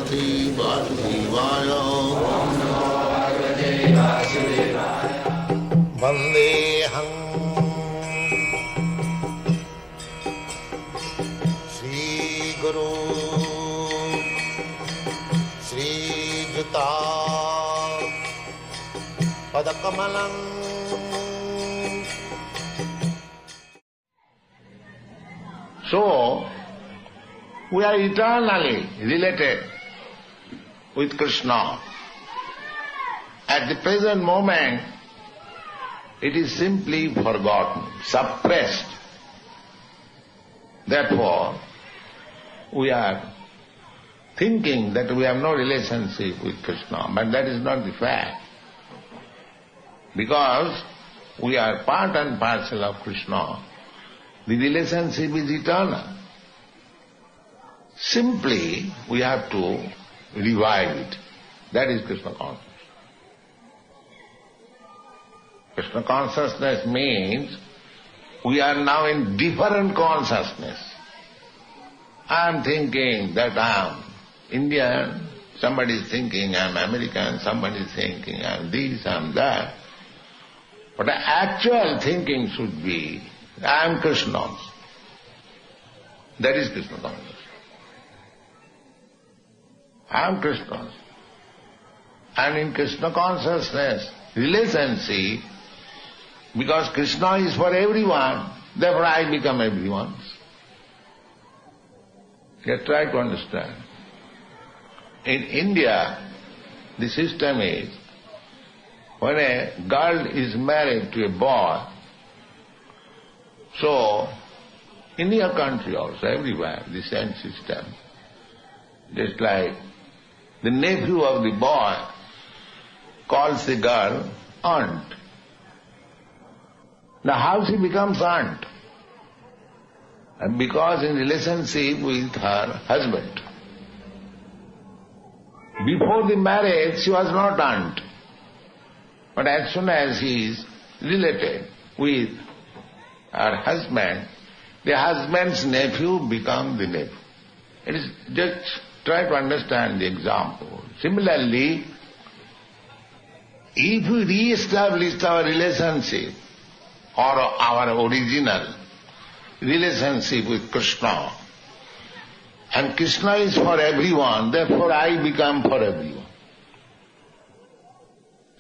Bhagavate Vasudevaya. Vandeham Shri Guru Shri Juta Padakamalam. So, we are eternally related with Krishna. At the present moment, it is simply forgotten, suppressed. Therefore, we are thinking that we have no relationship with Krishna, but that is not the fact. Because we are part and parcel of Krishna, the relationship is eternal. Simply, we have to revive it. That is Krishna consciousness. Krishna consciousness means we are now in different consciousness. I am thinking that I am Indian, somebody is thinking I am American, somebody is thinking I am this, I am that. But the actual thinking should be, I am Krishna. That is Krishna consciousness. I am Krishna. And in Krishna consciousness, relationship, because Krishna is for everyone, therefore I become everyone's. You try to understand. In India, the system is, when a girl is married to a boy, so in your country also, everywhere, the same system. Just like the nephew of the boy calls the girl aunt. Now how she becomes aunt? And because in relationship with her husband. Before the marriage she was not aunt. But as soon as she is related with her husband, the husband's nephew becomes the nephew. It is just try to understand the example. Similarly, if we re-establish our relationship or our original relationship with Krishna, and Krishna is for everyone, therefore I become for everyone.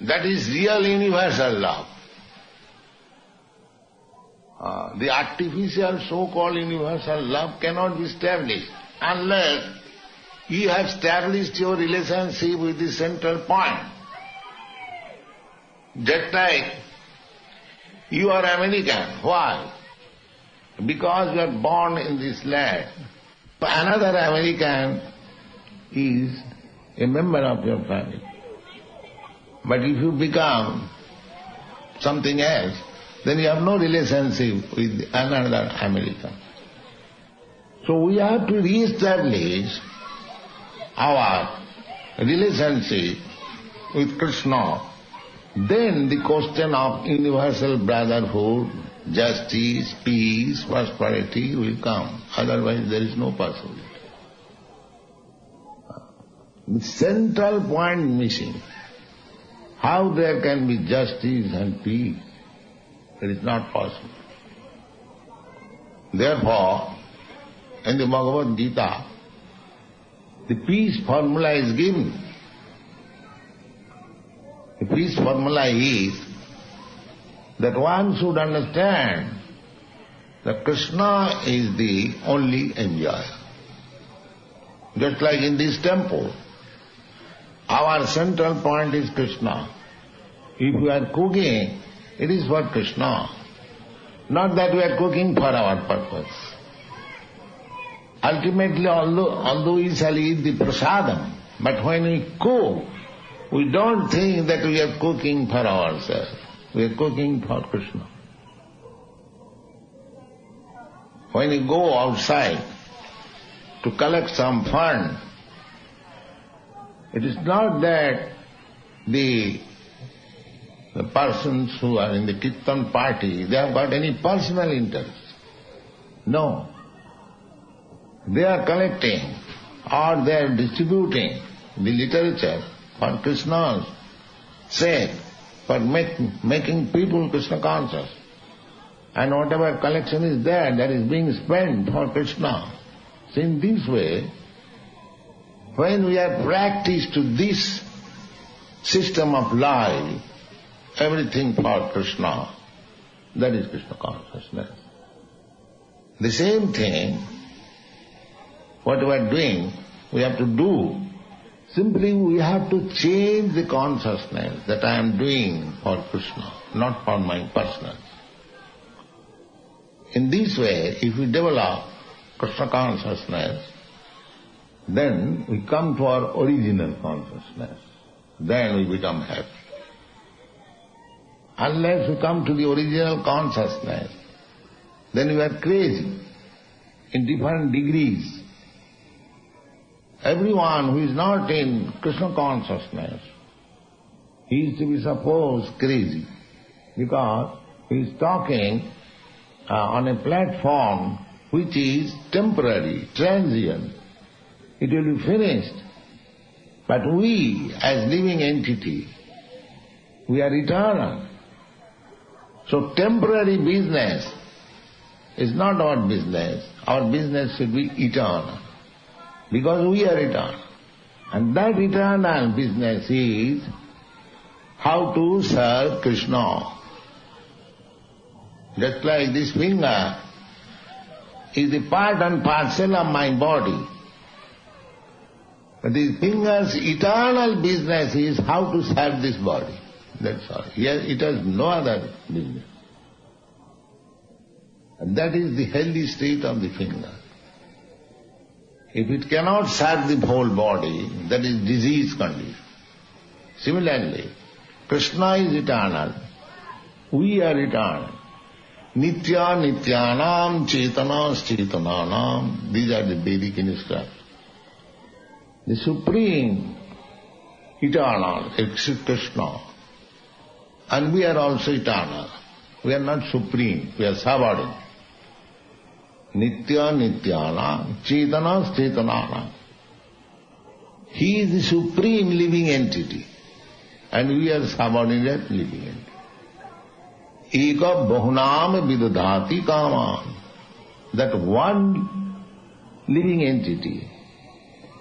That is real universal love. The artificial so-called universal love cannot be established unless you have established your relationship with the central point. Just like you are American. Why? Because you are born in this land. Another American is a member of your family. But if you become something else, then you have no relationship with another American. So we have to re-establish our relationship with Krishna. Then the question of universal brotherhood, justice, peace, prosperity will come. Otherwise there is no possibility. The central point missing. How there can be justice and peace? It is not possible. Therefore, in the Bhagavad Gita, the peace formula is given. The peace formula is that one should understand that Krishna is the only enjoyer. Just like in this temple, our central point is Krishna. If we are cooking, it is for Krishna. Not that we are cooking for our purpose. Ultimately, although we shall eat the prasadam, but when we cook, we don't think that we are cooking for ourselves. We are cooking for Krishna. When you go outside to collect some fund, it is not that the persons who are in the Kirtan party, they have got any personal interest. No. They are collecting or they are distributing the literature for Krishna's sake, for making people Krishna conscious. And whatever collection is there, that is being spent for Krishna. So in this way, when we are practiced to this system of life, everything for Krishna, that is Krishna consciousness. The same thing, what we are doing, we have to do. Simply we have to change the consciousness that I am doing for Krishna, not for my personal. In this way, if we develop Krishna consciousness, then we come to our original consciousness. Then we become happy. Unless we come to the original consciousness, then we are crazy in different degrees. Everyone who is not in Krishna consciousness, he is to be supposed crazy, because he is talking on a platform which is temporary, transient. It will be finished. But we, as living entity, we are eternal. So temporary business is not our business. Our business should be eternal, because we are eternal. And that eternal business is how to serve Krishna. Just like this finger is the part and parcel of my body. But this finger's eternal business is how to serve this body. That's all. Here it has no other business. And that is the healthy state of the finger. If it cannot serve the whole body, that is disease condition. Similarly, Krishna is eternal. We are eternal. Nitya nityanam cetanas cetananam. These are the Vedic instructions. The Supreme, eternal, is Krishna. And we are also eternal. We are not supreme, we are subordinate. Nitya nityanam cetanas cetananam. He is the supreme living entity, and we are subordinate living entity. Eka bahunam vidadhati kaman. That one living entity,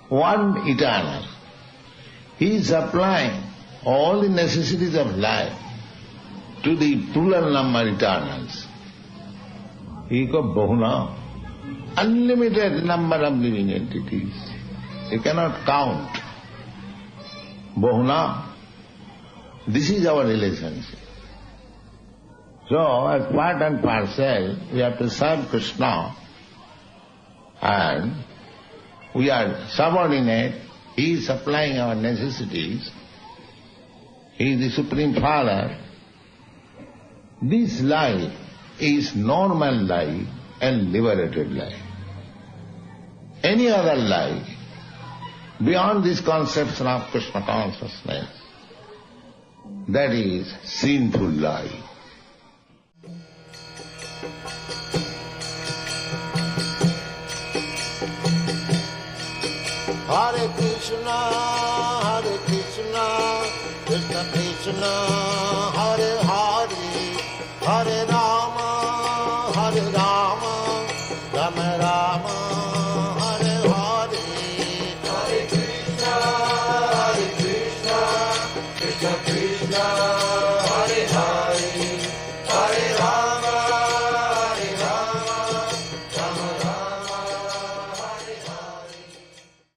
one eternal, he is supplying all the necessities of life to the plural number eternals. Eka bahunam. Unlimited number of living entities. You cannot count. Bahunam. This is our relationship. So, as part and parcel, we have to serve Krishna, and we are subordinate. He is supplying our necessities. He is the Supreme Father. This life is normal life and liberated life. Any other life, beyond this conception of Krishna consciousness, that is sinful life. Hare Krishna, Krishna Krishna, Hare Hare, Hare Rama, Rama Rama.